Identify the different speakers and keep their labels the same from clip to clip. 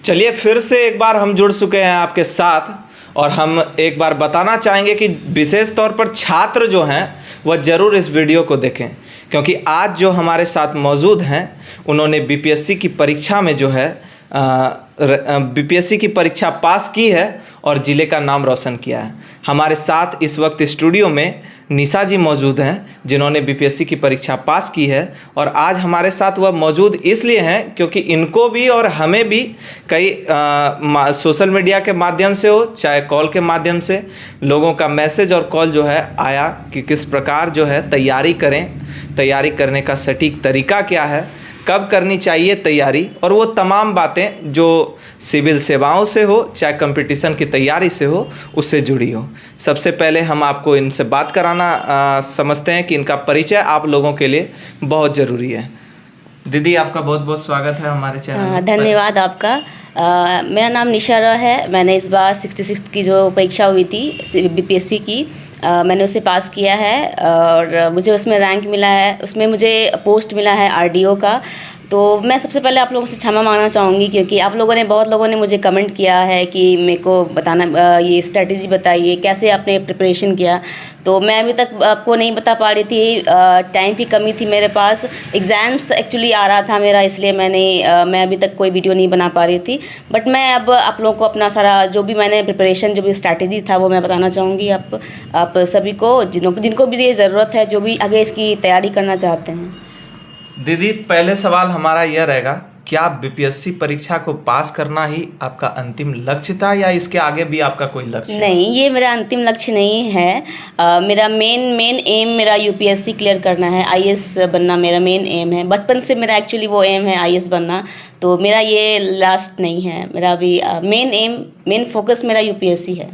Speaker 1: चलिए फिर से एक बार हम जुड़ चुके हैं आपके साथ और हम एक बार बताना चाहेंगे कि विशेष तौर पर छात्र जो हैं वह ज़रूर इस वीडियो को देखें, क्योंकि आज जो हमारे साथ मौजूद हैं उन्होंने बीपीएससी की परीक्षा में जो है बीपीएससी की परीक्षा पास की है और ज़िले का नाम रोशन किया है। हमारे साथ इस वक्त स्टूडियो में निशा जी मौजूद हैं जिन्होंने बीपीएससी की परीक्षा पास की है और आज हमारे साथ वह मौजूद इसलिए हैं क्योंकि इनको भी और हमें भी कई सोशल मीडिया के माध्यम से हो चाहे कॉल के माध्यम से लोगों का मैसेज और कॉल जो है आया कि किस प्रकार जो है तैयारी करें, तैयारी करने का सटीक तरीका क्या है, कब करनी चाहिए तैयारी, और वो तमाम बातें जो सिविल सेवाओं से हो चाहे कंपटीशन की तैयारी से हो उससे जुड़ी हो। सबसे पहले हम आपको इनसे बात कराना समझते हैं कि इनका परिचय आप लोगों के लिए बहुत ज़रूरी है। दीदी आपका बहुत बहुत स्वागत है हमारे चैनल में।
Speaker 2: धन्यवाद आपका। मेरा नाम निशा है। मैंने इस बार 66 की जो परीक्षा हुई थी बीपीएससी की मैंने उसे पास किया है और मुझे उसमें रैंक मिला है, उसमें मुझे पोस्ट मिला है आरडीओ का। तो मैं सबसे पहले आप लोगों से क्षमा मांगना चाहूँगी क्योंकि आप लोगों ने बहुत लोगों ने मुझे कमेंट किया है कि मेरे को बताना ये स्ट्रेटजी बताइए कैसे आपने प्रिपरेशन किया। तो मैं अभी तक आपको नहीं बता पा रही थी, टाइम की कमी थी मेरे पास, एग्ज़ाम्स एक्चुअली आ रहा था मेरा, इसलिए मैं अभी तक कोई वीडियो नहीं बना पा रही थी। बट मैं अब आप लोगों को अपना सारा जो भी मैंने प्रिपरेशन जो भी स्ट्रैटेजी था वो मैं बताना चाहूँगी आप सभी को जिनको भी ये ज़रूरत है, जो भी आगे इसकी तैयारी करना चाहते हैं।
Speaker 1: दीदी पहले सवाल हमारा यह रहेगा, क्या बीपीएससी परीक्षा को पास करना ही आपका अंतिम लक्ष्य था या इसके आगे भी आपका कोई लक्ष्य?
Speaker 2: नहीं, ये मेरा अंतिम लक्ष्य नहीं है। मेरा मेन एम मेरा यूपीएससी क्लियर करना है, आईएएस बनना मेरा मेन एम है। बचपन से मेरा एक्चुअली वो एम है आईएएस बनना, तो मेरा ये लास्ट नहीं है। मेरा अभी मेन फोकस मेरा यूपीएससी है।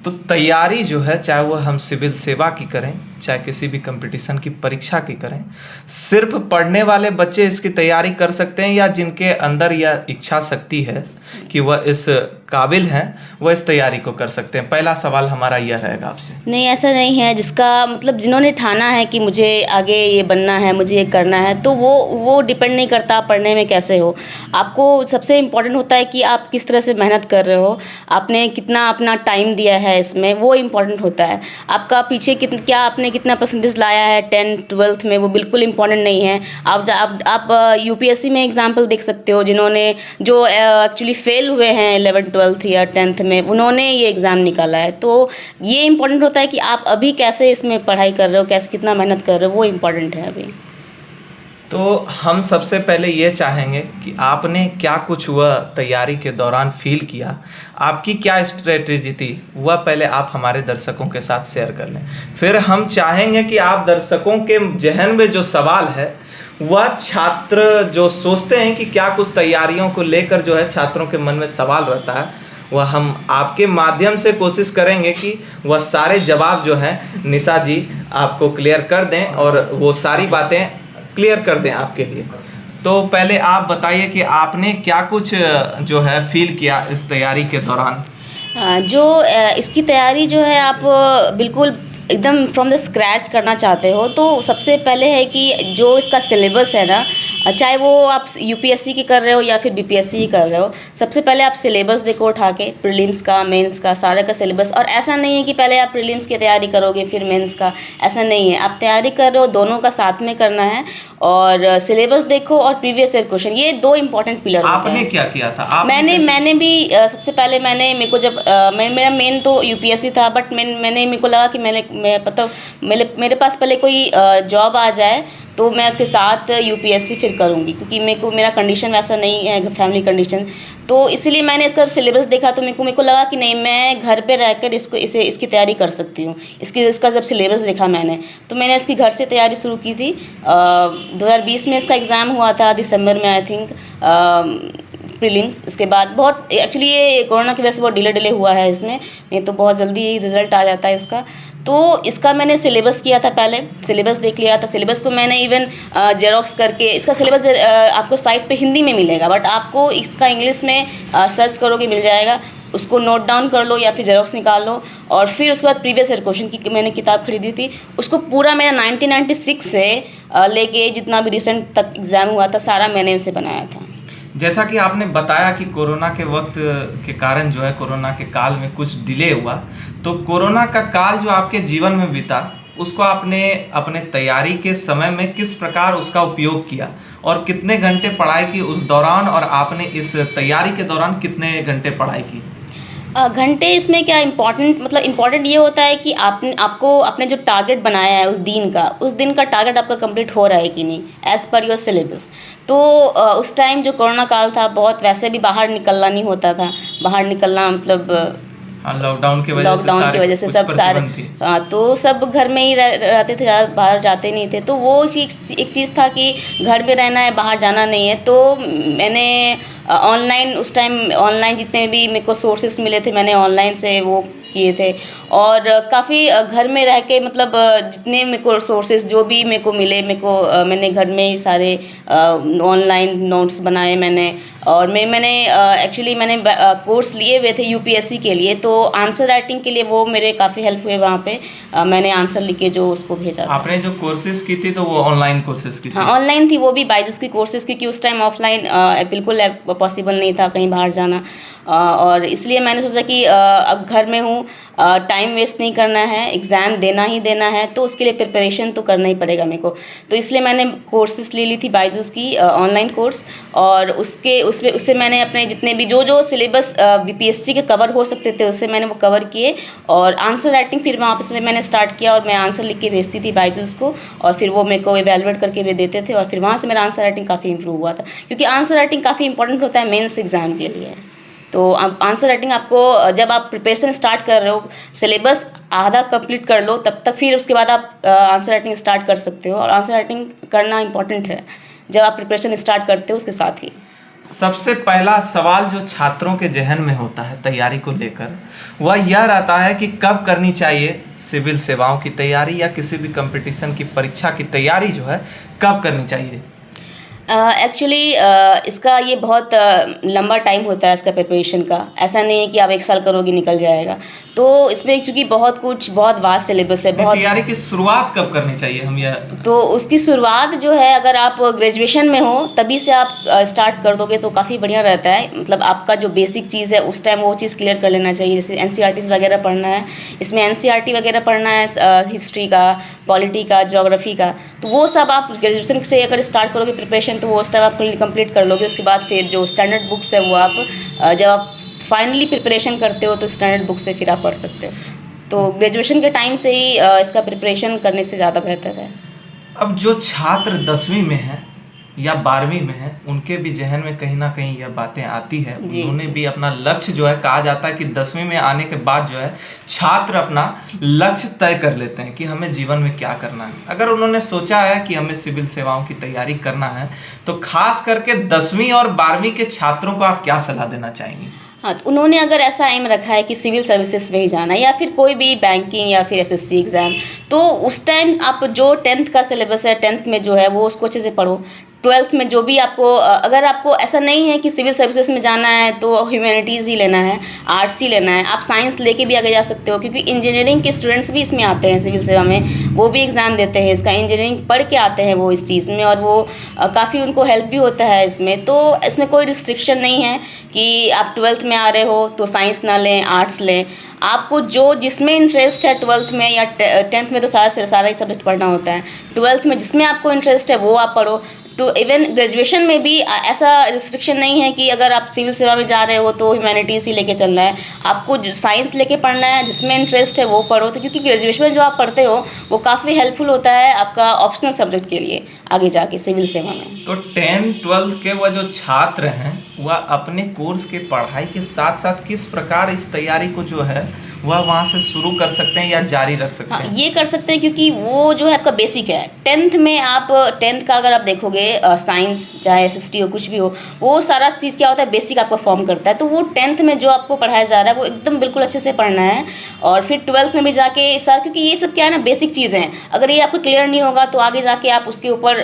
Speaker 1: तो तैयारी जो है चाहे वो हम सिविल सेवा की करें चाहे किसी भी कंपटीशन की परीक्षा की करें, सिर्फ पढ़ने वाले बच्चे इसकी तैयारी कर सकते हैं या जिनके अंदर यह इच्छा शक्ति है कि वह इस काबिल हैं वह इस तैयारी को कर सकते हैं? पहला सवाल हमारा यह रहेगा आपसे।
Speaker 2: नहीं, ऐसा नहीं है। जिसका मतलब जिन्होंने ठाना है कि मुझे आगे ये बनना है, मुझे ये करना है, तो वो डिपेंड नहीं करता पढ़ने में कैसे हो। आपको सबसे इम्पोर्टेंट होता है कि आप किस तरह से मेहनत कर रहे हो, आपने कितना अपना टाइम दिया है इसमें, वो इम्पोर्टेंट होता है। आपका पीछे क्या आपने कितना परसेंटेज लाया है 10th-12th में, वो बिल्कुल इम्पोर्टेंट नहीं है। आप यूपीएससी में एग्जाम्पल देख सकते हो, जो एक्चुअली फेल हुए हैं 11th-12th या 10th में, उन्होंने ये एग्ज़ाम निकाला है। तो ये इम्पोर्टेंट होता है कि आप अभी कैसे इसमें पढ़ाई कर रहे हो, कैसे कितना मेहनत कर रहे हो, वो इम्पोर्टेंट है अभी।
Speaker 1: तो हम सबसे पहले ये चाहेंगे कि आपने क्या कुछ हुआ तैयारी के दौरान फील किया, आपकी क्या स्ट्रेटेजी थी, वह पहले आप हमारे दर्शकों के साथ शेयर कर लें। फिर हम चाहेंगे कि आप दर्शकों के जहन में जो सवाल है वह छात्र जो सोचते हैं कि क्या कुछ तैयारियों को लेकर जो है छात्रों के मन में सवाल रहता है, वह हम आपके माध्यम से कोशिश करेंगे कि वह सारे जवाब जो हैं निशा जी आपको क्लियर कर दें और वो सारी बातें क्लियर कर दें आपके लिए। तो पहले आप बताइए कि आपने क्या कुछ जो है फील किया इस तैयारी के दौरान?
Speaker 2: इसकी तैयारी जो है आप बिल्कुल एकदम फ्रॉम द स्क्रैच करना चाहते हो, तो सबसे पहले है कि जो इसका सिलेबस है ना, चाहे वो आप यूपीएससी की कर रहे हो या फिर बीपीएससी की कर रहे हो, सबसे पहले आप सिलेबस देखो उठा के, प्रीलिम्स का, मेंस का, सारे का सिलेबस। और ऐसा नहीं है कि पहले आप प्रीलिम्स की तैयारी करोगे फिर मेंस का, ऐसा नहीं है। आप तैयारी कर रहे हो, दोनों का साथ में करना है। और सिलेबस देखो और प्रीवियस ईयर क्वेश्चन, ये दो इंपॉर्टेंट पिलर होते हैं।
Speaker 1: आपने क्या किया था?
Speaker 2: मैंने भी सबसे पहले मेरे को जब मेरा मेन तो यूपीएससी था, बट मेरे को लगा कि मेरे पास पहले कोई जॉब आ जाए तो मैं उसके साथ यूपीएससी फिर करूँगी, क्योंकि मेरा कंडीशन वैसा नहीं है, फैमिली कंडीशन। तो इसीलिए मैंने इसका सिलेबस देखा तो मेरे को लगा कि नहीं, मैं घर पे रहकर इसकी तैयारी कर सकती हूँ। इसका जब सिलेबस देखा तो मैंने इसकी घर से तैयारी शुरू की थी। 2020 में इसका एग्ज़ाम हुआ था दिसंबर में, आई थिंक, प्रीलिम्स। उसके बाद बहुत एक्चुअली ये कोरोना की वजह से बहुत डिले हुआ है इसमें, नहीं तो बहुत जल्दी रिजल्ट आ जाता है इसका। तो इसका मैंने सिलेबस किया था, पहले सिलेबस देख लिया था। सिलेबस को मैंने इवन जेरोक्स करके, इसका सिलेबस आपको साइट पे हिंदी में मिलेगा, बट आपको इसका इंग्लिश में सर्च करोगे मिल जाएगा। उसको नोट डाउन कर लो या फिर जेरोक्स निकाल लो। और फिर उसके बाद प्रीवियस ईयर क्वेश्चन की मैंने किताब खरीदी थी, उसको पूरा मेरा 1996 से लेके जितना भी रिसेंट तक एग्ज़ाम हुआ था सारा मैंने उसे बनाया था।
Speaker 1: जैसा कि आपने बताया कि कोरोना के वक्त के कारण जो है, कोरोना के काल में कुछ डिले हुआ, तो कोरोना का काल जो आपके जीवन में बीता, उसको आपने अपने तैयारी के समय में किस प्रकार उसका उपयोग किया और कितने घंटे पढ़ाई की उस दौरान, और आपने इस तैयारी के दौरान कितने घंटे पढ़ाई की?
Speaker 2: घंटे इसमें क्या इम्पोर्टेंट, मतलब इम्पोर्टेंट ये होता है कि आपको अपने जो टारगेट बनाया है उस दिन का टारगेट आपका कंप्लीट हो रहा है कि नहीं, एज़ पर योर सिलेबस। तो उस टाइम जो कोरोना काल था, बहुत वैसे भी बाहर निकलना नहीं होता था, बाहर निकलना मतलब
Speaker 1: लॉकडाउन की वजह से
Speaker 2: सब सारे, तो सब घर में ही रहते थे, ज़्यादा बाहर जाते नहीं थे। तो वो एक चीज़ था कि घर में रहना है, बाहर जाना नहीं है। तो मैंने ऑनलाइन, उस टाइम ऑनलाइन जितने भी मेरे को सोर्सेस मिले थे, मैंने ऑनलाइन से वो किए थे। और काफ़ी घर में रह के, मतलब जितने मेरे को सोर्सेज जो भी मेरे को मिले, मैंने घर में ही सारे ऑनलाइन नोट्स बनाए मैंने। और मैंने एक्चुअली मैंने कोर्स लिए हुए थे यूपीएससी के लिए, तो आंसर राइटिंग के लिए वो मेरे काफ़ी हेल्प हुए वहाँ पे। मैंने आंसर लिख के जो उसको भेजा था।
Speaker 1: आपने जो कोर्सेज की थी तो वो ऑनलाइन कोर्सेज की थी?
Speaker 2: हाँ, ऑनलाइन थी, वो भी बायजूस की कोर्सेज, क्योंकि उस टाइम ऑफलाइन बिल्कुल पॉसिबल नहीं था कहीं बाहर जाना। और इसलिए मैंने सोचा कि अब घर में हूँ, टाइम वेस्ट नहीं करना है, एग्ज़ाम देना ही देना है, तो उसके लिए प्रिपरेशन तो करना ही पड़ेगा मेरे को। तो इसलिए मैंने कोर्सेज ले ली थी बायजूस की, ऑनलाइन कोर्स। और उससे मैंने अपने जितने भी जो सिलेबस बीपीएससी के कवर हो सकते थे, उससे मैंने वो कवर किए। और आंसर राइटिंग फिर वहाँ से मैंने स्टार्ट किया, और मैं आंसर लिख के भेजती थी बायजूस को, और फिर वो मेरे को इवैल्यूएट करके भी देते थे। और फिर वहाँ से मेरा आंसर राइटिंग काफ़ी इंप्रूव हुआ था, क्योंकि आंसर राइटिंग काफ़ी इंपॉर्टेंट होता है मेंस एग्ज़ाम के लिए। तो आंसर राइटिंग आपको, जब आप प्रिपरेशन स्टार्ट कर रहे हो, सिलेबस आधा कंप्लीट कर लो, तब तक फिर उसके बाद आप आंसर राइटिंग स्टार्ट कर सकते हो। और आंसर राइटिंग करना इंपॉर्टेंट है जब आप प्रिपरेशन स्टार्ट करते हो उसके साथ ही।
Speaker 1: सबसे पहला सवाल जो छात्रों के जहन में होता है तैयारी को लेकर, वह यह रहता है कि कब करनी चाहिए सिविल सेवाओं की तैयारी या किसी भी कंपटीशन की परीक्षा की तैयारी जो है, कब करनी चाहिए?
Speaker 2: एक्चुअली इसका ये बहुत लंबा टाइम होता है इसका प्रिपरेशन का। ऐसा नहीं है कि आप 1 साल करोगे निकल जाएगा। तो इसमें चूँकि बहुत वास्ट सिलेबस है, बहुत।
Speaker 1: तैयारी की शुरुआत कब करनी चाहिए हम यह?
Speaker 2: तो उसकी शुरुआत जो है, अगर आप ग्रेजुएशन में हो तभी से आप स्टार्ट कर दोगे तो काफ़ी बढ़िया रहता है। मतलब आपका जो बेसिक चीज़ है उस टाइम वो चीज़ क्लियर कर लेना चाहिए। जैसे एनसीईआरटीज़ वगैरह पढ़ना है, इसमें एनसीईआरटी वगैरह पढ़ना है, हिस्ट्री का, पॉलिटी का, ज्योग्राफी का। तो वो सब आप ग्रेजुएशन से अगर स्टार्ट करोगे प्रिपरेशन, तो वो उस टाइम आप कंप्लीट कर लोगे। उसके बाद फिर जो स्टैंडर्ड बुक्स है वो आप जब आप फाइनली प्रिपरेशन करते हो तो स्टैंडर्ड बुक से फिर आप पढ़ सकते हो। तो ग्रेजुएशन के टाइम से ही इसका प्रिपरेशन करने से ज़्यादा बेहतर है।
Speaker 1: अब जो छात्र 10वीं में है या 12वीं में है, उनके भी जहन में कहीं ना कहीं यह बातें आती है। उन्होंने भी अपना लक्ष्य जो है, कहा जाता है कि 10वीं में आने के बाद जो है छात्र अपना लक्ष्य तय कर लेते हैं कि हमें जीवन में क्या करना है। अगर उन्होंने सोचा है कि हमें सिविल सेवाओं की तैयारी करना है, तो खास करके 10वीं और 12वीं के छात्रों को आप क्या सलाह देना चाहेंगे?
Speaker 2: हाँ, तो उन्होंने अगर ऐसा एम रखा है कि सिविल सर्विसेज में ही जाना है, या फिर कोई भी बैंकिंग या फिर एसएससी एग्ज़ाम, तो उस टाइम आप जो 10th का सिलेबस है, 10th में जो है वो उसको अच्छे से पढ़ो। 12th में जो भी आपको, अगर आपको ऐसा नहीं है कि सिविल सर्विसेज में जाना है तो ह्यूमैनिटीज़ ही लेना है, आर्ट्स ही लेना है, आप साइंस लेके भी आगे जा सकते हो। क्योंकि इंजीनियरिंग के स्टूडेंट्स भी इसमें आते हैं, सिविल सेवा में वो भी एग्ज़ाम देते हैं इसका, इंजीनियरिंग पढ़ के आते हैं वो इस चीज़ में, और वो काफ़ी उनको हेल्प भी होता है इसमें। तो इसमें कोई रिस्ट्रिक्शन नहीं है कि आप 12th में आ रहे हो तो साइंस ना लें, आर्ट्स लें। आपको जिसमें इंटरेस्ट है 12th में या 10th में, तो सारा ही सब्जेक्ट पढ़ना होता है। 12th में जिसमें आपको इंटरेस्ट है वो आप पढ़ो। तो इवन ग्रेजुएशन में भी ऐसा रिस्ट्रिक्शन नहीं है कि अगर आप सिविल सेवा में जा रहे हो तो ह्यूमैनिटीज़ ही लेके चलना है। आपको साइंस लेके पढ़ना है, जिसमें इंटरेस्ट है वो पढ़ो। तो क्योंकि ग्रेजुएशन में जो आप पढ़ते हो वो काफ़ी हेल्पफुल होता है आपका ऑप्शनल सब्जेक्ट के लिए आगे जाके सिविल सेवा में।
Speaker 1: तो 10th-12th के वह जो छात्र हैं वह अपने कोर्स के पढ़ाई के साथ साथ किस प्रकार इस तैयारी को जो है वह वहाँ से शुरू कर सकते हैं या जारी रख सकते हैं?
Speaker 2: हाँ, ये कर सकते हैं, क्योंकि वो जो है आपका बेसिक है। 10th में आप 10th का अगर आप देखोगे, साइंस चाहे एसएसटी हो कुछ भी हो, वो सारा चीज़ क्या होता है, बेसिक आपका फॉर्म करता है। तो वो 10th में जो आपको पढ़ाया जा रहा है वो एकदम बिल्कुल अच्छे से पढ़ना है। और फिर 12th में भी जाके सारा, क्योंकि ये सब क्या है ना, बेसिक चीज़ें हैं। अगर ये आपको क्लियर नहीं होगा तो आगे जाके आप उसके ऊपर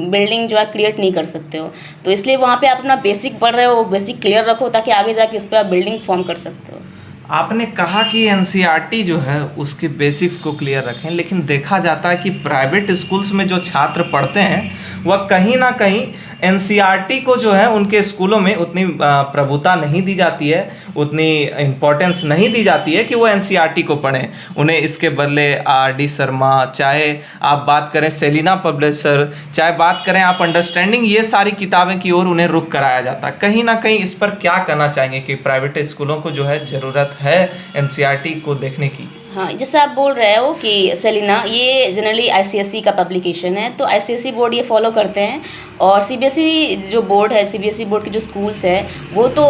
Speaker 2: बिल्डिंग जो है क्रिएट नहीं कर सकते हो। तो इसलिए वहाँ पर आप अपना बेसिक पढ़ रहे हो, बेसिक क्लियर रखो ताकि आगे जाके उस पर आप बिल्डिंग फॉर्म कर सकते हो।
Speaker 1: आपने कहा कि एनसीईआरटी जो है उसके बेसिक्स को क्लियर रखें, लेकिन देखा जाता है कि प्राइवेट स्कूल्स में जो छात्र पढ़ते हैं वह कहीं ना कहीं एनसीईआरटी को जो है उनके स्कूलों में उतनी प्रभुता नहीं दी जाती है, उतनी इम्पोर्टेंस नहीं दी जाती है कि वो एनसीईआरटी को पढ़ें। उन्हें इसके बदले आर.डी. शर्मा, चाहे आप बात करें सेलिना पब्लिशर, चाहे बात करें आप अंडरस्टैंडिंग, ये सारी किताबें की ओर उन्हें रुख कराया जाता है। कहीं ना कहीं इस पर क्या कहना चाहेंगे कि प्राइवेट स्कूलों को जो है ज़रूरत है एनसीईआरटी को देखने की?
Speaker 2: हाँ, जैसे आप बोल रहे हो कि सेलिना, ये जनरली आईसीएसई का पब्लिकेशन है, तो आईसीएसई बोर्ड ये फॉलो करते हैं। और सीबीएसई जो बोर्ड है, सीबीएसई बोर्ड के जो स्कूल्स हैं वो तो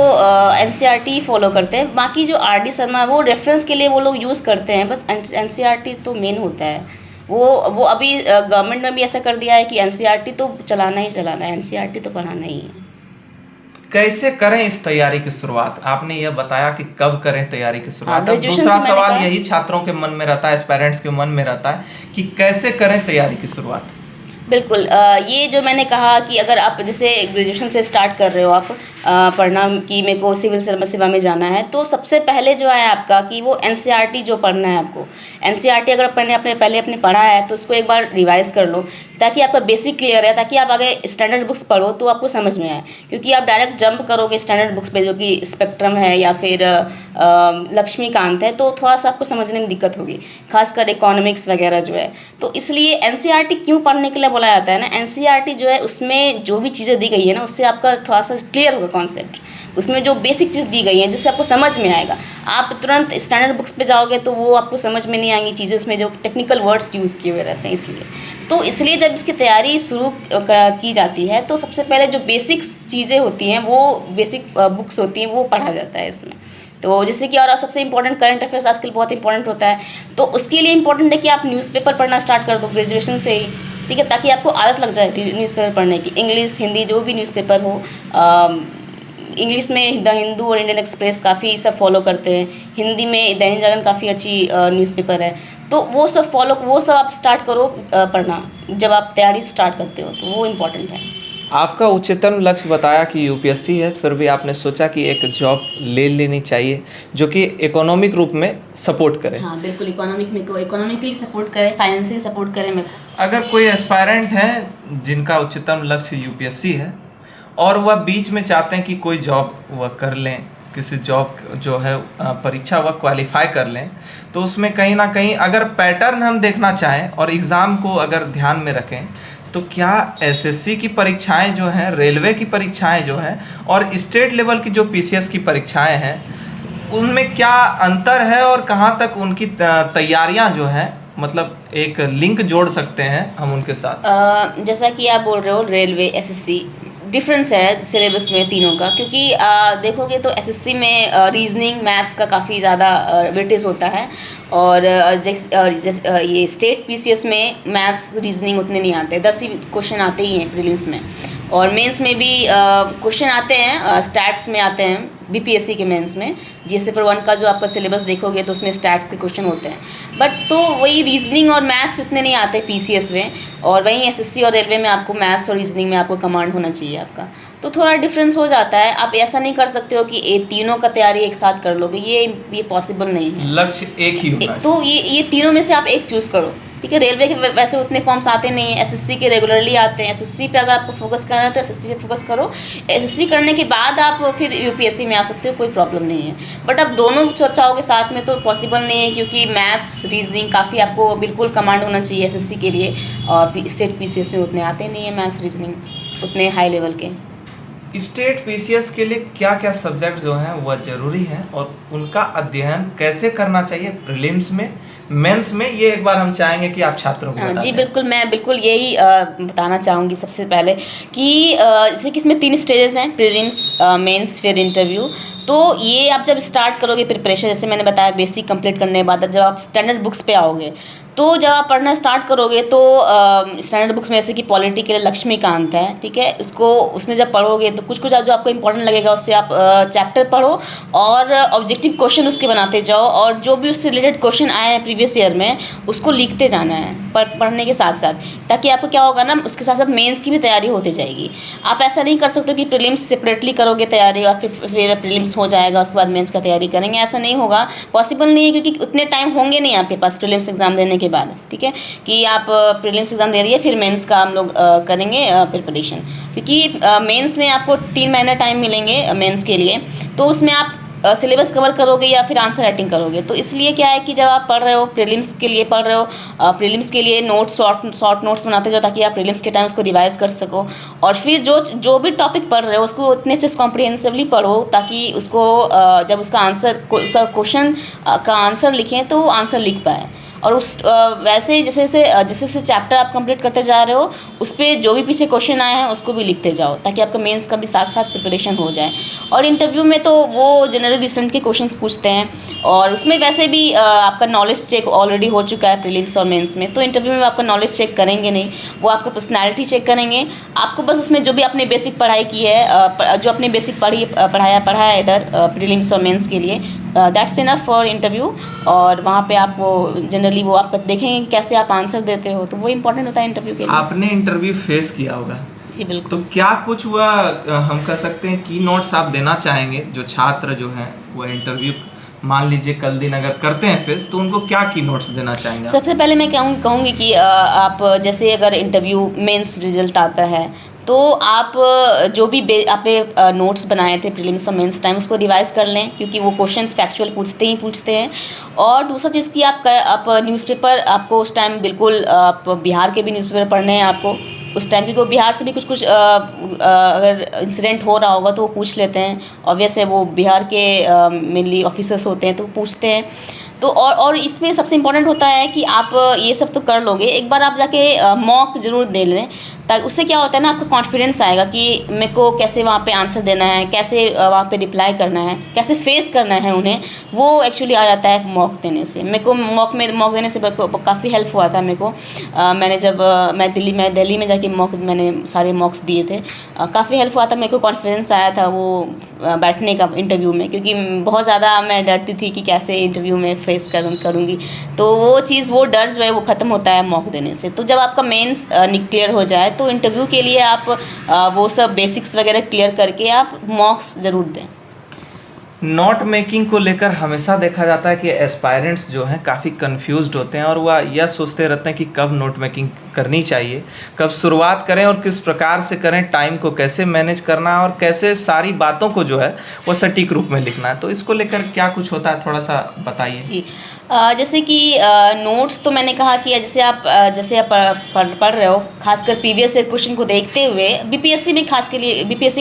Speaker 2: एनसीईआरटी फॉलो करते हैं। बाकी जो आर.डी. शर्मा वो रेफरेंस के लिए वो लोग यूज़ करते हैं, बस एनसीईआरटी तो मेन होता है। वो अभी गवर्नमेंट ने भी ऐसा कर दिया है कि एनसीईआरटी तो चलाना ही चलाना है, एनसीईआरटी तो पढ़ाना ही है।
Speaker 1: कैसे करें इस तैयारी की शुरुआत? आपने यह बताया कि कब करें तैयारी की शुरुआत। अब
Speaker 2: ग्रेजुएशन
Speaker 1: दूसरा
Speaker 2: से मैंने
Speaker 1: सवाल
Speaker 2: कहा-
Speaker 1: यही छात्रों के मन में रहता है, पेरेंट्स के मन में रहता है कि कैसे करें तैयारी की शुरुआत।
Speaker 2: बिल्कुल, ये जो मैंने कहा कि अगर आप जैसे ग्रेजुएशन से स्टार्ट कर रहे हो आप पढ़ना कि मेरे को सिविल सेवा में जाना है, तो सबसे पहले जो है आपका कि वो एनसीईआरटी जो पढ़ना है आपको। एनसीईआरटी अगर आपने पहले पढ़ा है तो उसको एक बार रिवाइज़ कर लो, ताकि आपका बेसिक क्लियर है, ताकि आप आगे स्टैंडर्ड बुक्स पढ़ो तो आपको समझ में आए। क्योंकि आप डायरेक्ट जंप करोगे स्टैंडर्ड बुक्स पे, जो कि स्पेक्ट्रम है या फिर लक्ष्मीकांत है, तो थोड़ा सा आपको समझने में दिक्कत होगी, खासकर इकोनॉमिक्स वगैरह जो है। तो इसलिए एनसीईआरटी क्यों पढ़ने के लिए बोला जाता है ना, एनसीईआरटी जो है उसमें जो भी चीज़ें दी गई है ना, उससे आपका थोड़ा सा क्लियर होगा कॉन्सेप्ट। उसमें जो बेसिक चीज़ दी गई है जिससे आपको समझ में आएगा। आप तुरंत स्टैंडर्ड बुक्स पे जाओगे तो वो आपको समझ में नहीं आएंगी चीज़ें, उसमें जो टेक्निकल वर्ड्स यूज़ किए हुए रहते हैं। इसलिए जब इसकी तैयारी शुरू की जाती है तो सबसे पहले जो बेसिक्स चीज़ें होती हैं, वो बेसिक बुक्स होती हैं, वो पढ़ा जाता है इसमें। तो जैसे कि और सबसे इंपॉर्टेंट करंट अफेयर्स आजकल बहुत इंपॉर्टेंट होता है, तो उसके लिए इंपॉर्टेंट है कि आप न्यूज़पेपर पढ़ना स्टार्ट कर दो ग्रेजुएशन से ही, ठीक है, ताकि आपको आदत लग जाए न्यूज़पेपर पढ़ने की। इंग्लिश, हिंदी, जो भी न्यूज़पेपर हो, इंग्लिश में द हिंदू और इंडियन एक्सप्रेस काफ़ी सब फॉलो करते हैं, हिंदी में दैनिक जागरण काफ़ी अच्छी न्यूज़पेपर है। तो वो सब आप स्टार्ट करो पढ़ना जब आप तैयारी स्टार्ट करते हो, तो वो इम्पोर्टेंट है।
Speaker 1: आपका उच्चतम लक्ष्य बताया कि यूपीएससी है, फिर भी आपने सोचा कि एक जॉब ले लेनी चाहिए जो कि इकोनॉमिक रूप में सपोर्ट करे।
Speaker 2: हाँ बिल्कुल, इकोनॉमिकली सपोर्ट करे, फाइनेंशियली सपोर्ट करे मेरे को।
Speaker 1: अगर कोई एस्पायरेंट है जिनका उच्चतम लक्ष्य यूपीएससी है और वह बीच में चाहते हैं कि कोई जॉब वह कर लें, किसी जॉब जो है परीक्षा वह क्वालिफाई कर लें, तो उसमें कहीं ना कहीं अगर पैटर्न हम देखना चाहें और एग्ज़ाम को अगर ध्यान में रखें, तो क्या एसएससी की परीक्षाएं जो हैं, रेलवे की परीक्षाएं जो हैं और स्टेट लेवल की जो पीसीएस की परीक्षाएं हैं, उनमें क्या अंतर है और कहाँ तक उनकी तैयारियां जो हैं, मतलब एक लिंक जोड़ सकते हैं हम उनके साथ?
Speaker 2: जैसा कि आप बोल रहे हो, रेलवे, एसएससी, डिफरेंस है सिलेबस में तीनों का। क्योंकि देखोगे तो एसएससी में रीजनिंग, मैथ्स का काफ़ी ज़्यादा वेटेज होता है, और ये स्टेट पीसीएस में मैथ्स, रीजनिंग उतने नहीं आते, 10 ही क्वेश्चन आते ही हैं प्रीलिम्स में। और मेंस में भी क्वेश्चन आते हैं, स्टैट्स में आते हैं, बीपीएससी के मेंस में। जीएस पेपर 1 का जो आपका सिलेबस देखोगे तो उसमें स्टैट्स के क्वेश्चन होते हैं, बट तो वही रीजनिंग और मैथ्स उतने नहीं आते पीसीएस में। और वहीं एसएससी और रेलवे में आपको मैथ्स और रीजनिंग में आपको कमांड होना चाहिए आपका, तो थोड़ा डिफरेंस हो जाता है। आप ऐसा नहीं कर सकते हो कि ये तीनों का तैयारी एक साथ कर लोगे, ये पॉसिबल नहीं है।
Speaker 1: लक्ष्य एक ही होगा,
Speaker 2: तो ये तीनों में से आप एक चूज़ करो, ठीक है। रेलवे के वैसे उतने फॉर्म्स आते नहीं हैं, एसएससी के रेगुलरली आते हैं। एसएससी पे अगर आपको फोकस करना है तो एसएससी पे फोकस करो। एसएससी करने के बाद आप फिर यूपीएससी में आ सकते हो, कोई प्रॉब्लम नहीं है। बट अब दोनों चाहोगे साथ में तो पॉसिबल नहीं है, क्योंकि मैथ्स, रीजनिंग काफ़ी आपको बिल्कुल कमांड होना चाहिए एसएससी के लिए, और स्टेट पीसीएस में उतने आते नहीं है मैथ्स, रीजनिंग उतने हाई लेवल के।
Speaker 1: स्टेट पीसीएस के लिए क्या क्या सब्जेक्ट जो हैं वह ज़रूरी हैं और उनका अध्ययन कैसे करना चाहिए प्रीलिम्स में, मेंस में, ये एक बार हम चाहेंगे कि आप छात्रों को बताएं।
Speaker 2: जी बिल्कुल, मैं बिल्कुल यही बताना चाहूँगी सबसे पहले कि जैसे कि इसमें 3 स्टेजेस हैं, प्रीलिम्स, मेंस, फिर इंटरव्यू। तो ये आप जब स्टार्ट करोगे प्रिपरेशन, जैसे मैंने बताया बेसिक कंप्लीट करने के बाद जब आप स्टैंडर्ड बुक्स पे आओगे, तो जब आप पढ़ना स्टार्ट करोगे तो स्टैंडर्ड बुक्स में जैसे कि पॉलिटी के लिए लक्ष्मीकांत है, ठीक है, उसमें जब पढ़ोगे तो कुछ जो आपको इंपॉर्टेंट लगेगा उससे आप चैप्टर पढ़ो और ऑब्जेक्टिव क्वेश्चन उसके बनाते जाओ, और जो भी उससे रिलेटेड क्वेश्चन आए हैं प्रीवियस ईयर में उसको लिखते जाना है पढ़ने के साथ साथ, ताकि आपको क्या होगा ना, उसके साथ साथ मेंस की भी तैयारी होती जाएगी। आप ऐसा नहीं कर सकते कि प्रीलिम्स सेपरेटली करोगे तैयारी और फिर प्रीलिम्स हो जाएगा उसके बाद मेंस का तैयारी करेंगे, ऐसा नहीं होगा, पॉसिबल नहीं है, क्योंकि उतने टाइम होंगे नहीं आपके पास प्रीलिम्स एग्ज़ाम देने के बाद, ठीक है, कि आप प्रीलिम्स एग्ज़ाम दे दिए फिर मेंस का हम लोग करेंगे प्रिपरेशन, क्योंकि मेंस में आपको 3 महीना टाइम मिलेंगे मेंस के लिए, तो उसमें आप सिलेबस कवर करोगे या फिर आंसर राइटिंग करोगे। तो इसलिए क्या है कि जब आप पढ़ रहे हो प्रीलिम्स के लिए पढ़ रहे हो, प्रीलिम्स के लिए नोट्स शॉर्ट नोट्स बनाते जाओ ताकि आप प्रीलिम्स के टाइम उसको रिवाइज कर सको, और फिर जो भी टॉपिक पढ़ रहे हो उसको उतने अच्छे से कॉम्प्रिहेंसिवली पढ़ो ताकि उसको जब उसका आंसर क्वेश्चन का आंसर लिखें तो वो आंसर लिख पाए, और उस वैसे ही जैसे जैसे चैप्टर आप कंप्लीट करते जा रहे हो उस पर जो भी पीछे क्वेश्चन आए हैं उसको भी लिखते जाओ ताकि आपका मेंस का भी साथ साथ प्रिपरेशन हो जाए। और इंटरव्यू में तो वो जनरल रिसेंट के क्वेश्चन पूछते हैं, और उसमें वैसे भी आपका नॉलेज चेक ऑलरेडी हो चुका है प्रीलिम्स और मेंस में, तो इंटरव्यू में आपका नॉलेज चेक करेंगे नहीं, वो आपका पर्सनैलिटी चेक करेंगे। आपको बस उसमें जो भी आपने बेसिक पढ़ाई की है, जो आपने बेसिक पढ़ाया है इधर प्रीलिम्स और मेंस के लिए, दैट्स इनफ फॉर इंटरव्यू। और वहाँ पे आप वो जनरली वो आपका देखेंगे कि कैसे आप आंसर देते हो, तो वो इम्पोर्टेंट होता है इंटरव्यू के लिए।
Speaker 1: आपने इंटरव्यू फेस किया होगा।
Speaker 2: जी बिल्कुल।
Speaker 1: तो क्या कुछ हुआ, हम कह सकते हैं की नोट्स आप देना चाहेंगे जो छात्र जो हैं वो इंटरव्यू मान लीजिए कल दिन अगर करते हैं फेस, तो उनको क्या की नोट्स देना चाहेंगे?
Speaker 2: सबसे पहले मैं कहूँगी कि आप जैसे अगर इंटरव्यू मेंस रिजल्ट आता है तो आप जो भी आपने नोट्स बनाए थे प्रीलिम्स और मेंस टाइम उसको रिवाइज़ कर लें, क्योंकि वो क्वेश्चंस फैक्चुअल पूछते हैं। और दूसरा चीज़ कि आप न्यूज़पेपर आपको उस टाइम बिल्कुल आप बिहार के भी न्यूज़पेपर पढ़ने हैं आपको उस टाइम, क्योंकि बिहार से भी कुछ अगर इंसिडेंट हो रहा होगा तो वो पूछ लेते हैं, ऑब्वियस है वो बिहार के मेनली ऑफिसर्स होते हैं तो पूछते हैं। तो और इसमें सबसे इम्पोर्टेंट होता है कि आप ये सब तो कर लोगे, एक बार आप जाके मॉक ज़रूर दे लें, ताकि उससे क्या होता है ना आपका कॉन्फिडेंस आएगा कि मेरे को कैसे वहाँ पे आंसर देना है, कैसे वहाँ पे रिप्लाई करना है, कैसे फेस करना है उन्हें, वो एक्चुअली आ जाता है मॉक देने से। मेरे को मॉक देने से काफ़ी हेल्प हुआ था मेरे को। मैंने जब मैं दिल्ली में जाके मैंने सारे मॉक्स दिए थे, काफ़ी हेल्प हुआ था मेरे को, कॉन्फिडेंस आया था वो बैठने का इंटरव्यू में, क्योंकि बहुत ज़्यादा मैं डरती थी कि कैसे इंटरव्यू में फेस करूँगी। तो वो चीज़ वो डर जो है वो ख़त्म होता है मॉक देने से। तो जब आपका मेंस क्लियर हो जाए तो इंटरव्यू के लिए आप वो सब बेसिक्स वगैरह क्लियर करके आप मॉक्स ज़रूर दें।
Speaker 1: नोट मेकिंग को लेकर हमेशा देखा जाता है कि एस्पायरेंट्स जो हैं काफ़ी कंफ्यूज्ड होते हैं और वह यह सोचते रहते हैं कि कब नोट मेकिंग करनी चाहिए, कब शुरुआत करें और किस प्रकार से करें, टाइम को कैसे मैनेज करना है और कैसे सारी बातों को जो है वो सटीक रूप में लिखना है। तो इसको लेकर क्या कुछ होता है, थोड़ा सा बताइए।
Speaker 2: जी, जैसे कि नोट्स तो मैंने कहा कि जैसे आप पढ़ रहे हो, खासकर प्रीवियस ईयर क्वेश्चन को देखते हुए बीपीएससी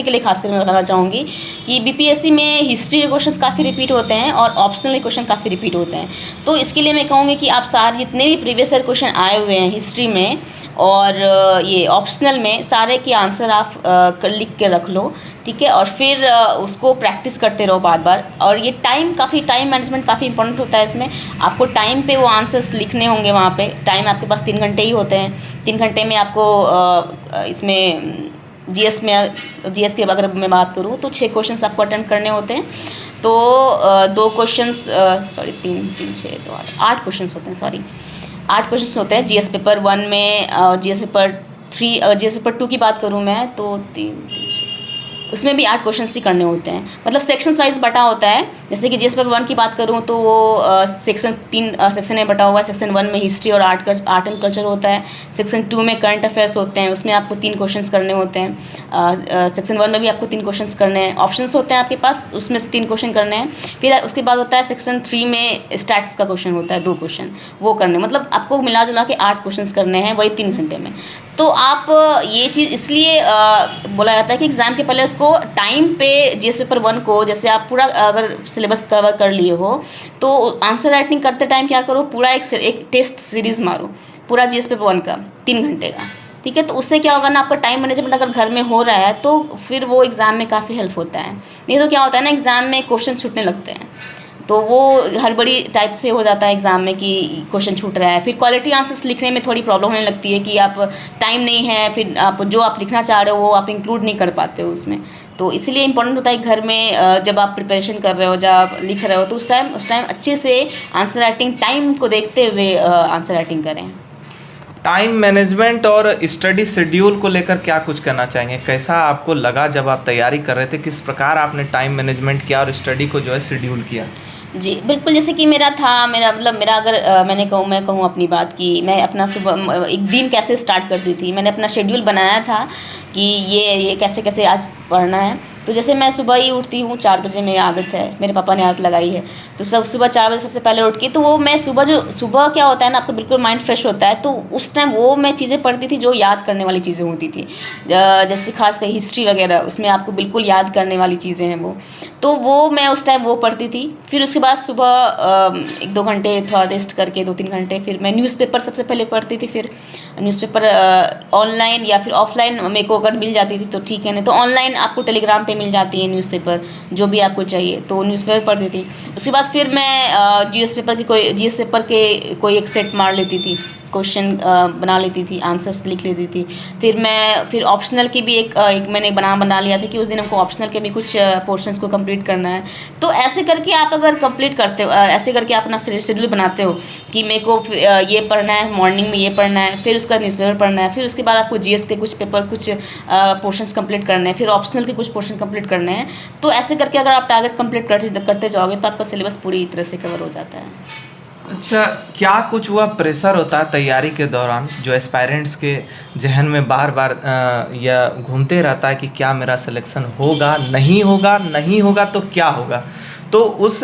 Speaker 2: के लिए खासकर मैं बताना चाहूँगी कि बीपीएससी में हिस्ट्री के क्वेश्चंस काफ़ी रिपीट होते हैं और ऑप्शनल क्वेश्चन काफ़ी रिपीट होते हैं। तो इसके लिए मैं कहूँगी कि आप सारे जितने भी प्रीवियस ईयर क्वेश्चन आए हुए हैं हिस्ट्री में और ये ऑप्शनल में, सारे के आंसर आप लिख के रख लो, ठीक है, और फिर उसको प्रैक्टिस करते रहो बार बार। और ये टाइम मैनेजमेंट काफ़ी इंपॉर्टेंट होता है इसमें। आपको टाइम पे वो आंसर्स लिखने होंगे, वहाँ पे टाइम आपके पास 3 घंटे ही होते हैं। 3 घंटे में आपको इसमें जीएस के अगर मैं बात करूँ तो 6 क्वेश्चंस आपको अटेम्प्ट करने होते हैं। तो 2 क्वेश्चंस 8 क्वेश्चंस होते हैं, 8 क्वेश्चंस होते हैं जीएस पेपर 1 में। जीएस पेपर 3 जीएस पेपर 2 की बात करूँ मैं तो 3 उसमें भी 8 क्वेश्चंस ही करने होते हैं, मतलब सेक्शंस वाइज बटा होता है। जैसे कि जीएस पेपर 1 की बात करूँ तो वो सेक्शन 3 सेक्शन में बटा हुआ है। सेक्शन 1 में हिस्ट्री और आर्ट एंड कल्चर होता है। सेक्शन 2 में करंट अफेयर्स होते हैं, उसमें आपको 3 क्वेश्चंस करने होते हैं। सेक्शन 1 में भी आपको 3 क्वेश्चंस करने हैं। ऑप्शंस होते हैं आपके पास, उसमें से 3 क्वेश्चन करने हैं। फिर उसके बाद होता है सेक्शन 3 में स्टैट्स का क्वेश्चन होता है, 2 क्वेश्चन वो करने, मतलब आपको मिला जुला के 8 क्वेश्चन करने हैं वही 3 घंटे में। तो आप ये चीज़ इसलिए बोला जाता है कि एग्ज़ाम के पहले उसको टाइम पे जीएस पेपर 1 को, जैसे आप पूरा अगर सिलेबस कवर कर लिए हो तो आंसर राइटिंग करते टाइम क्या करो, पूरा एक टेस्ट सीरीज़ मारो पूरा जीएस पेपर 1 का 3 घंटे का, ठीक है। तो उससे क्या होगा ना, आपका टाइम मैनेजमेंट अगर घर में हो रहा है तो फिर वो एग्ज़ाम में काफ़ी हेल्प होता है। नहीं तो क्या होता है ना, एग्ज़ाम में क्वेश्चन छूटने लगते हैं, तो वो हड़बड़ी टाइप से हो जाता है एग्ज़ाम में कि क्वेश्चन छूट रहा है। फिर क्वालिटी आंसर्स लिखने में थोड़ी प्रॉब्लम होने लगती है कि आप टाइम नहीं है, फिर आप जो आप लिखना चाह रहे हो वो आप इंक्लूड नहीं कर पाते हो उसमें। तो इसलिए इम्पोर्टेंट होता है घर में जब आप प्रिपरेशन कर रहे हो, जब आप लिख रहे हो तो उस टाइम अच्छे से आंसर राइटिंग टाइम को देखते हुए आंसर राइटिंग करें।
Speaker 1: टाइम मैनेजमेंट और स्टडी शेड्यूल को लेकर क्या कुछ कहना चाहेंगे? कैसा आपको लगा जब आप तैयारी कर रहे थे? किस प्रकार आपने टाइम मैनेजमेंट किया और स्टडी को जो है शेड्यूल किया?
Speaker 2: जी, बिल्कुल, जैसे कि मेरा अगर मैं कहूँ अपनी बात कि मैं अपना सुबह एक दिन कैसे स्टार्ट करती थी, मैंने अपना शेड्यूल बनाया था कि ये कैसे-कैसे आज पढ़ना है। तो जैसे मैं सुबह ही उठती हूँ 4 बजे, मेरी आदत है, मेरे पापा ने आदत लगाई है। तो सुबह 4 बजे सबसे पहले उठ के तो वो मैं सुबह क्या होता है ना, आपका बिल्कुल माइंड फ्रेश होता है, तो उस टाइम वो मैं चीज़ें पढ़ती थी जो याद करने वाली चीज़ें होती थी। जैसे ख़ासकर हिस्ट्री वगैरह, उसमें आपको बिल्कुल याद करने वाली चीज़ें हैं वो। तो वो मैं उस टाइम वो पढ़ती थी। फिर उसके बाद सुबह 1-2 घंटे थोड़ा रेस्ट करके 2-3 घंटे फिर मैं न्यूज़पेपर सबसे पहले पढ़ती थी। फिर न्यूज़पेपर ऑनलाइन या फिर ऑफ़लाइन मेरे को अगर मिल जाती थी तो ठीक है, नहीं तो ऑनलाइन आपको टेलीग्राम पे मिल जाती है न्यूज़पेपर, जो भी आपको चाहिए, तो न्यूज़पेपर पढ़ती थी। उसके बाद फिर मैं जीएस पेपर के कोई एक सेट मार लेती थी, क्वेश्चन बना लेती थी, आंसर्स लिख लेती थी। फिर ऑप्शनल की भी एक मैंने बना लिया था कि उस दिन हमको ऑप्शनल के भी कुछ पोर्शंस को कंप्लीट करना है। तो ऐसे करके आप अगर कंप्लीट करते हो, ऐसे करके आप अपना शेड्यूल बनाते हो कि मेरे को ये पढ़ना है, मॉर्निंग में ये पढ़ना है, फिर उसका न्यूज़पेपर पढ़ना है, फिर उसके बाद आपको जीएस के कुछ पोर्शंस कंप्लीट करने हैं, फिर ऑप्शनल के कुछ पोर्शन कंप्लीट करने हैं। तो ऐसे करके अगर आप टारगेट कंप्लीट करते जाओगे तो आपका सिलेबस पूरी तरह से कवर हो जाता है।
Speaker 1: अच्छा, क्या कुछ हुआ प्रेशर होता है तैयारी के दौरान जो एस्पायरेंट्स के जहन में बार बार या घूमते रहता है कि क्या मेरा सिलेक्शन होगा, नहीं होगा, नहीं होगा तो क्या होगा? तो उस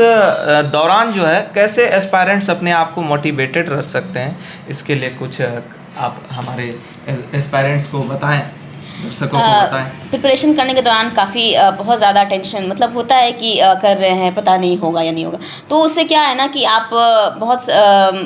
Speaker 1: दौरान जो है कैसे एस्पायरेंट्स अपने आप को मोटिवेटेड रख सकते हैं? इसके लिए कुछ आप हमारे एस्पायरेंट्स को बताएं, दर्शकों को बताएं।
Speaker 2: प्रिपरेशन करने के दौरान काफ़ी बहुत ज़्यादा टेंशन मतलब होता है कि कर रहे हैं, पता नहीं होगा या नहीं होगा। तो उससे क्या है ना कि आप बहुत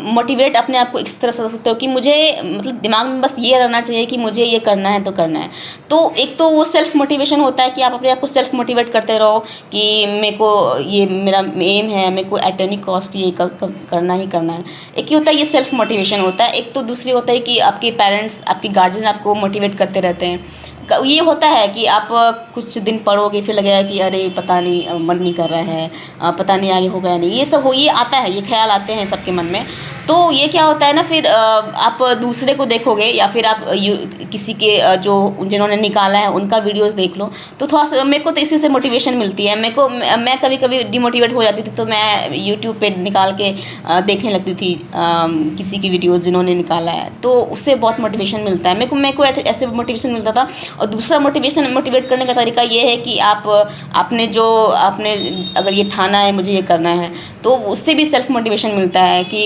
Speaker 2: मोटिवेट अपने आप को इस तरह से रख सकते हो कि मुझे मतलब दिमाग में बस ये रहना चाहिए कि मुझे ये करना है तो करना है। तो एक तो वो सेल्फ मोटिवेशन होता है कि आप अपने आप को सेल्फ मोटिवेट करते रहो कि मेरे को ये मेरा एम है, मेरे को एट एनी कॉस्ट ये करना ही करना है। एक ये होता है, ये सेल्फ मोटिवेशन होता है। एक तो दूसरी होता है कि आपके पेरेंट्स, आपके गार्जियन आपको मोटिवेट करते रहते हैं। ये होता है कि आप कुछ दिन पढ़ोगे फिर लगेगा कि अरे पता नहीं, मन नहीं कर रहा है, पता नहीं आगे होगा या नहीं, ये आता है, ये ख्याल आते हैं सबके मन में। तो ये क्या होता है ना, फिर आप दूसरे को देखोगे या फिर आप किसी के जो जिन्होंने निकाला है उनका वीडियोस देख लो, तो थोड़ा सा मेरे को तो इसी से मोटिवेशन मिलती है। मैं कभी कभी डिमोटिवेट हो जाती थी तो मैं यूट्यूब पे निकाल के देखने लगती थी किसी की वीडियोस जिन्होंने निकाला है, तो उससे बहुत मोटिवेशन मिलता है। मेरे को ऐसे मोटिवेशन मिलता था। और दूसरा मोटिवेट करने का तरीका ये है कि आपने अगर ये ठाना है मुझे ये करना है, तो उससे भी सेल्फ मोटिवेशन मिलता है कि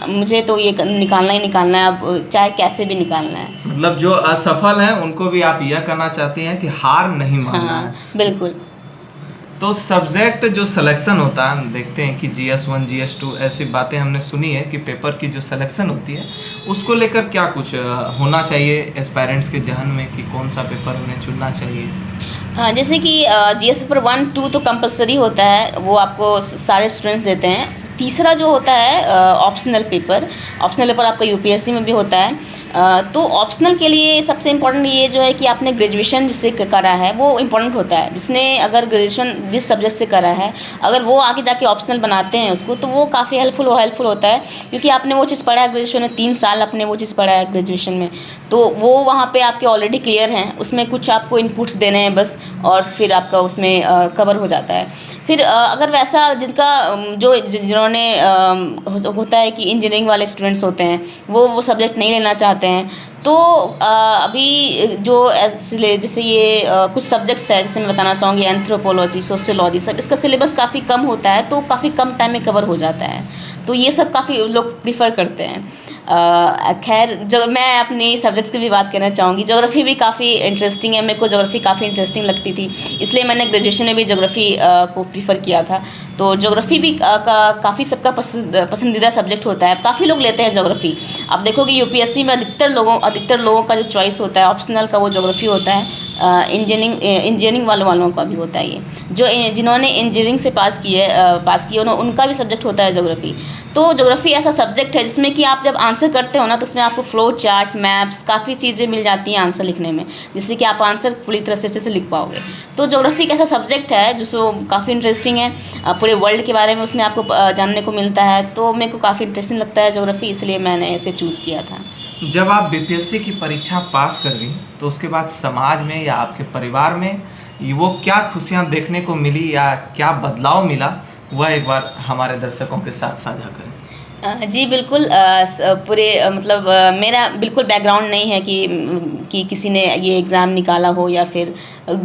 Speaker 2: मुझे तो ये निकालना ही निकालना है, अब चाहे कैसे भी निकालना है।
Speaker 1: मतलब जो असफल हैं उनको भी आप यह करना चाहती हैं कि हार नहीं मानना है।
Speaker 2: बिल्कुल।
Speaker 1: तो सब्जेक्ट जो सिलेक्शन होता है, हम देखते हैं कि GS1 GS2 ऐसी बातें हमने सुनी है कि पेपर की जो सिलेक्शन होती है उसको लेकर क्या कुछ होना चाहिए एस्पायरेंट्स के जहन में कि कौन सा पेपर उन्हें चुनना चाहिए?
Speaker 2: हाँ, जैसे कि GS पेपर 1-2 तो कंपलसरी होता है, वो आपको सारे स्टूडेंट्स देते हैं। तीसरा जो होता है ऑप्शनल पेपर आपका UPSC में भी होता है। तो ऑप्शनल के लिए सबसे इम्पोर्टेंट ये जो है कि आपने ग्रेजुएशन जिससे करा है वो इम्पोर्टेंट होता है। जिसने अगर ग्रेजुएशन जिस सब्जेक्ट से करा है, अगर वो आगे जाके ऑप्शनल बनाते हैं उसको, तो वो काफ़ी हेल्पफुल होता है, क्योंकि आपने वो चीज़ पढ़ा है ग्रेजुएशन में, 3 साल आपने वो चीज़ पढ़ा है ग्रेजुएशन में, तो वो वहाँ पे आपके ऑलरेडी क्लियर हैं। उसमें कुछ आपको इनपुट्स देने हैं बस, और फिर आपका उसमें कवर हो जाता है। फिर अगर वैसा जिन्होंने होता है कि इंजीनियरिंग वाले स्टूडेंट्स होते हैं, वो सब्जेक्ट नहीं लेना चाहते हैं, तो अभी जैसे ये कुछ सब्जेक्ट्स है, जैसे मैं बताना चाहूँगी एंथ्रोपोलॉजी, सोशियोलॉजी, सब इसका सिलेबस काफ़ी कम होता है, तो काफ़ी कम टाइम में कवर हो जाता है। तो ये सब काफ़ी लोग प्रीफर करते हैं। खैर, जो मैं अपनी सब्जेक्ट्स की भी बात करना चाहूँगी, ज्योग्राफी भी काफ़ी इंटरेस्टिंग है। मेरे को ज्योग्राफी काफ़ी इंटरेस्टिंग लगती थी, इसलिए मैंने ग्रेजुएशन में भी ज्योग्राफी को प्रीफर किया था। तो ज्योग्राफी भी काफ़ी सबका पसंदीदा सब्जेक्ट होता है, काफ़ी लोग लेते हैं ज्योग्राफी। आप देखोगे UPSC में अधिकतर लोगों का जो चॉइस होता है ऑप्शनल का, वो ज्योग्राफी होता है। इंजीनियरिंग वालों का भी होता है ये, जो जिन्होंने इंजीनियरिंग से पास किए उनका भी सब्जेक्ट होता है ज्योग्राफी। तो ज्योग्राफी ऐसा सब्जेक्ट है जिसमें कि आप जब आंसर करते हो ना, तो उसमें आपको फ्लो चार्ट, मैप्स, काफ़ी चीज़ें मिल जाती हैं आंसर लिखने में, जिससे कि आप आंसर पूरी तरह से अच्छे से लिख पाओगे। तो ज्योग्राफी एक ऐसा सब्जेक्ट है जो काफ़ी इंटरेस्टिंग है, पूरे वर्ल्ड के बारे में उसमें आपको जानने को मिलता है। तो मेरे को काफ़ी इंटरेस्टिंग लगता है ज्योग्राफी, इसलिए मैंने इसे चूज़ किया था।
Speaker 1: जब आप बीपीएससी की परीक्षा पास कर ली तो उसके बाद समाज में या आपके परिवार में वो क्या खुशियाँ देखने को मिली या क्या बदलाव मिला, वह एक बार हमारे दर्शकों के साथ साझा करें।
Speaker 2: जी बिल्कुल, पूरे मतलब मेरा बिल्कुल बैकग्राउंड नहीं है कि किसी ने ये एग्ज़ाम निकाला हो या फिर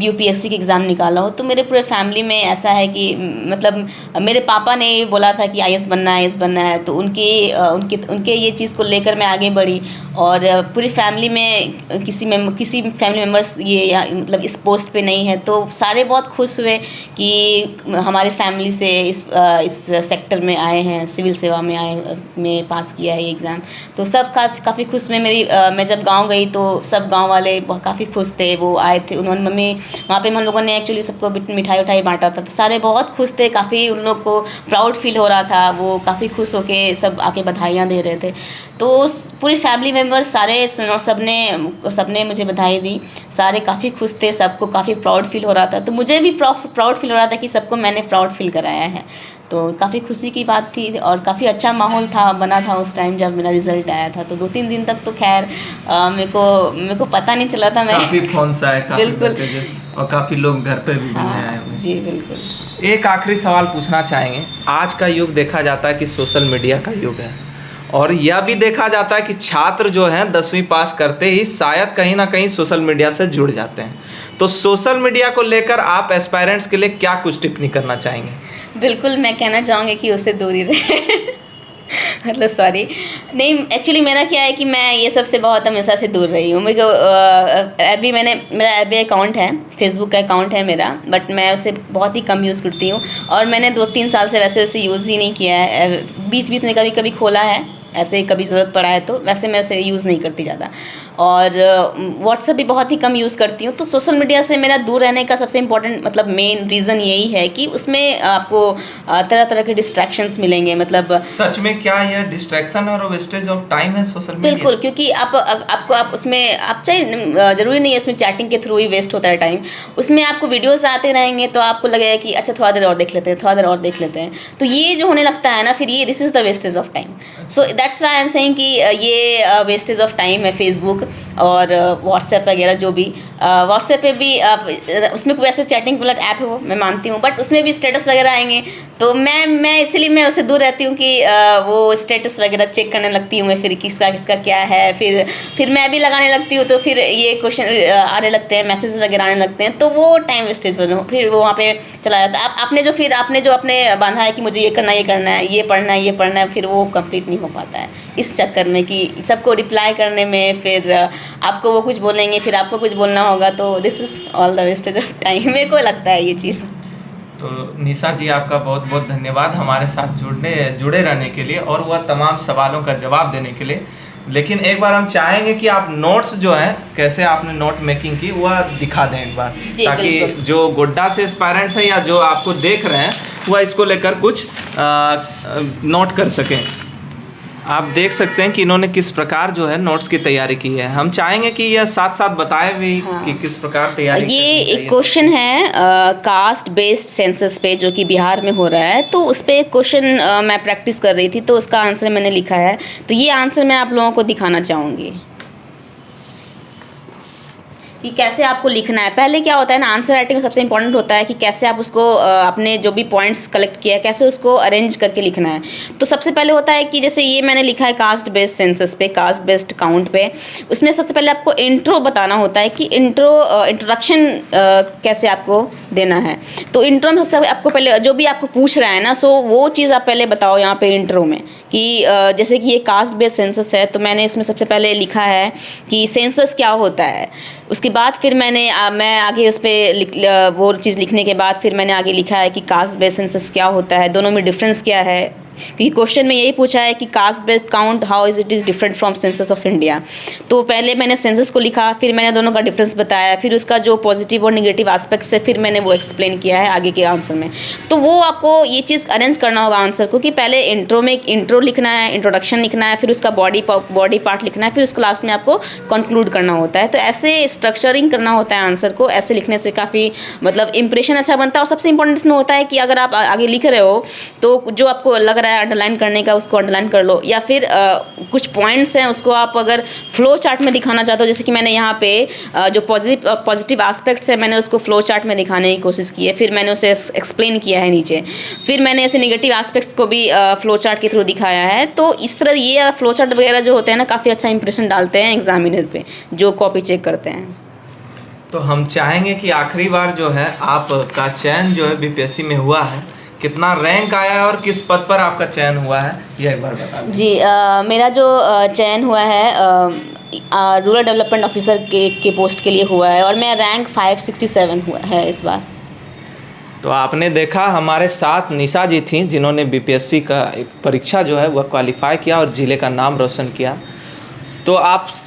Speaker 2: यूपीएससी का एग्ज़ाम निकाला हो। तो मेरे पूरे फैमिली में ऐसा है कि मतलब मेरे पापा ने ये बोला था कि आईएएस बनना है, आईएएस बनना है, तो उनके ये चीज़ को लेकर मैं आगे बढ़ी। और पूरी फैमिली में किसी फैमिली मेम्बर्स ये या मतलब इस पोस्ट पे नहीं है, तो सारे बहुत खुश हुए कि हमारी फैमिली से इस सेक्टर में आए हैं, सिविल सेवा में में पास किया है ये एग्ज़ाम। तो सब काफ़ी खुश में मैं जब गांव गई तो सब गांव वाले काफ़ी खुश थे। वो आए थे, उन्होंने मम्मी वहाँ पे हम लोगों ने एक्चुअली सबको मिठाई उठाई बांटा था, तो सारे बहुत खुश थे। काफ़ी उन लोग को प्राउड फील हो रहा था, वो काफ़ी खुश होके सब आके बधाइयाँ दे रहे थे। तो पूरी फैमिली मेम्बर्स सारे सबने मुझे बधाई दी, सारे काफ़ी खुश थे, सबको काफ़ी प्राउड फील हो रहा था। तो मुझे भी प्राउड फील हो रहा था कि सबको मैंने प्राउड फील कराया है। तो काफ़ी खुशी की बात थी और काफ़ी अच्छा माहौल बना था उस टाइम जब मेरा रिज़ल्ट आया था। तो 2-3 दिन तक तो खैर मेरे को पता नहीं चला था। मैं
Speaker 1: काफ़ी फोन आए, काफ़ी
Speaker 2: बिल्कुल,
Speaker 1: मैसेजेस और काफ़ी लोग घर पे भी मिलने आए हुए।
Speaker 2: जी बिल्कुल।
Speaker 1: एक आखिरी सवाल पूछना चाहेंगे। आज का युग देखा जाता है कि सोशल मीडिया का युग है, और यह भी देखा जाता है कि छात्र जो हैं 10वीं पास करते ही शायद कहीं ना कहीं सोशल मीडिया से जुड़ जाते हैं। तो सोशल मीडिया को लेकर आप एस्पायरेंट्स के लिए क्या कुछ टिप्पणी करना चाहेंगे?
Speaker 2: बिल्कुल, मैं कहना चाहूँगी कि उससे दूर ही रहे। मतलब सॉरी, नहीं, एक्चुअली मेरा क्या है कि मैं ये सब से बहुत हमेशा से दूर रही हूँ। मेरे को मेरा एबी अकाउंट है, फेसबुक का अकाउंट है मेरा, बट मैं उसे बहुत ही कम यूज़ करती हूँ। और मैंने 2-3 साल से वैसे उसे यूज़ ही नहीं किया है। बीच में कभी कभी खोला है, ऐसे ही कभी ज़रूरत पड़ा है, तो वैसे मैं उसे यूज़ नहीं करती ज़्यादा। और व्हाट्सएप भी बहुत ही कम यूज़ करती हूँ। तो सोशल मीडिया से मेरा दूर रहने का सबसे इम्पोर्टेंट मतलब मेन रीज़न यही है कि उसमें आपको तरह तरह के डिस्ट्रैक्शंस मिलेंगे। मतलब
Speaker 1: सच में क्या यह डिस्ट्रैक्शन और वेस्टेज ऑफ टाइम है सोशल मीडिया?
Speaker 2: बिल्कुल, क्योंकि आप उसमें आप चाहे ज़रूरी नहीं है उसमें चैटिंग के थ्रू ही वेस्ट होता है टाइम। उसमें आपको वीडियोज़ आते रहेंगे तो आपको लगेगा कि अच्छा थोड़ा देर और देख लेते हैं, थोड़ा देर और देख लेते हैं। तो ये जो होने लगता है ना, फिर ये this is the wastage of time. So that's why I am saying कि ये वेस्टेज ऑफ टाइम है फेसबुक और व्हाट्सएप वगैरह जो भी। व्हाट्सएप पे भी उसमें कोई ऐसे चैटिंग वाला ऐप है, वो मैं मानती हूँ, बट उसमें भी स्टेटस वगैरह आएंगे तो मैं इसलिए मैं उससे दूर रहती हूँ कि वो स्टेटस वगैरह चेक करने लगती हूँ मैं, फिर किसका क्या है, फिर मैं भी लगाने लगती हूँ। तो फिर ये क्वेश्चन आने लगते हैं, मैसेज वगैरह आने लगते हैं, तो वो टाइम वेस्टेज फिर वो वहाँ पे चला जाता है। आपने जो अपने बांधा है कि मुझे ये करना है, ये पढ़ना है, फिर वो कंप्लीट नहीं हो पाता है इस चक्कर में कि सबको रिप्लाई करने में। फिर आपको वो कुछ बोलेंगे, फिर आपको कुछ बोलना होगा, तो this is all the wastage of time, मेरे को लगता है ये चीज़।
Speaker 1: तो निशा जी, आपका बहुत बहुत धन्यवाद हमारे साथ जुड़े रहने के लिए और वह तमाम सवालों का जवाब देने के लिए। लेकिन एक बार हम चाहेंगे कि आप नोट्स जो हैं, कैसे आपने नोट मेकिंग की, वह दिखा दें एक बार, ताकि जो गोड्डा से एस्पायरेंट्स हैं या जो आपको देख रहे हैं वह इसको लेकर कुछ नोट कर सकें। आप देख सकते हैं कि इन्होंने किस प्रकार जो है नोट्स की तैयारी की है। हम चाहेंगे कि यह साथ साथ बताए भी कि किस प्रकार तैयारी। ये
Speaker 2: एक क्वेश्चन है कास्ट बेस्ड सेंसस पे जो कि बिहार में हो रहा है, तो उस पर एक क्वेश्चन मैं प्रैक्टिस कर रही थी, तो उसका आंसर मैंने लिखा है। तो ये आंसर मैं आप लोगों को दिखाना चाहूँगी कि कैसे आपको लिखना है। पहले क्या होता है ना, आंसर राइटिंग सबसे इंपॉर्टेंट होता है कि कैसे आप उसको अपने जो भी पॉइंट्स कलेक्ट किया है कैसे उसको अरेंज करके लिखना है। तो सबसे पहले होता है कि जैसे ये मैंने लिखा है कास्ट बेस्ड सेंसस पे, कास्ट बेस्ड काउंट पे, उसमें सबसे पहले आपको इंट्रो बताना होता है कि इंट्रोडक्शन कैसे आपको देना है। तो इंट्रो में सबसे आपको पहले जो भी आपको पूछ रहा है ना, सो वो चीज़ आप पहले बताओ यहाँ पे इंट्रो में कि जैसे कि ये कास्ट बेस्ड सेंसस है, तो मैंने इसमें सबसे पहले लिखा है कि सेंसस क्या होता है। उसके बाद फिर मैं आगे उस पर वो चीज़ लिखने के बाद फिर मैंने आगे लिखा है कि कास्ट बेस्ड सेंसस क्या होता है, दोनों में डिफरेंस क्या है, क्योंकि क्वेश्चन में यही पूछा है कि caste based count how is it is different from census of India. तो पहले मैंने सेंसस को लिखा, फिर मैंने दोनों का डिफरेंस बताया, फिर उसका जो पॉजिटिव और निगेटिव एस्पेक्ट्स है फिर मैंने वो एक्सप्लेन किया है आगे के आंसर में। तो वो आपको ये चीज़ अरेंज करना होगा आंसर को कि पहले इंट्रो में इंट्रो लिखना है, इंट्रोडक्शन लिखना है, फिर उसका बॉडी पार्ट लिखना है, फिर उसके लास्ट में आपको कंक्लूड करना होता है। तो ऐसे स्ट्रक्चरिंग करना होता है आंसर को। ऐसे लिखने से काफ़ी मतलब इंप्रेशन अच्छा बनता है। और सबसे इंपॉर्टेंट इसमें होता है कि अगर आप आगे लिख रहे हो तो जो आपको लग रहा बताया अंडरलाइन करने का, उसको अंडरलाइन कर लो, या फिर कुछ पॉइंट्स हैं उसको आप अगर फ्लो चार्ट में दिखाना चाहते हो, जैसे कि मैंने यहाँ पे जो पॉजिटिव एस्पेक्ट्स है मैंने उसको फ्लो चार्ट में दिखाने की कोशिश की है, फिर मैंने उसे एक्सप्लेन किया है नीचे, फिर मैंने ऐसे नेगेटिव एस्पेक्ट्स को भी फ्लो चार्ट के थ्रू दिखाया है। तो इस तरह ये फ्लो चार्ट वगैरह जो होते हैं ना काफ़ी अच्छा इंप्रेशन डालते हैं एग्जामिनर पे जो कॉपी चेक करते हैं।
Speaker 1: तो हम चाहेंगे कि आखिरी बार जो है आपका चयन जो है बीपीएससी में हुआ है, कितना रैंक आया है और किस पद पर आपका चयन हुआ है, यह एक बार बता दें।
Speaker 2: जी मेरा जो चयन हुआ है रूरल डेवलपमेंट ऑफिसर के पोस्ट के लिए हुआ है और मेरा रैंक 567 हुआ है इस बार।
Speaker 1: तो आपने देखा हमारे साथ निशा जी थी जिन्होंने बीपीएससी का एक परीक्षा जो है वह क्वालिफाई किया और ज़िले का नाम रोशन किया। तो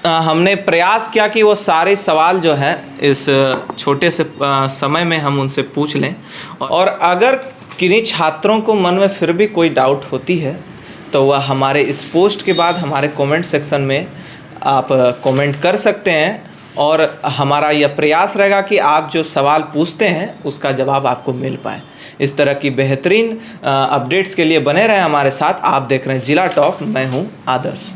Speaker 1: हमने प्रयास किया कि वो सारे सवाल जो है इस छोटे से समय में हम उनसे पूछ लें, और अगर किन्हीं छात्रों को मन में फिर भी कोई डाउट होती है तो वह हमारे इस पोस्ट के बाद हमारे कमेंट सेक्शन में आप कमेंट कर सकते हैं, और हमारा यह प्रयास रहेगा कि आप जो सवाल पूछते हैं उसका जवाब आपको मिल पाए। इस तरह की बेहतरीन अपडेट्स के लिए बने रहें हमारे साथ। आप देख रहे हैं जिला टॉप, मैं हूं आदर्श।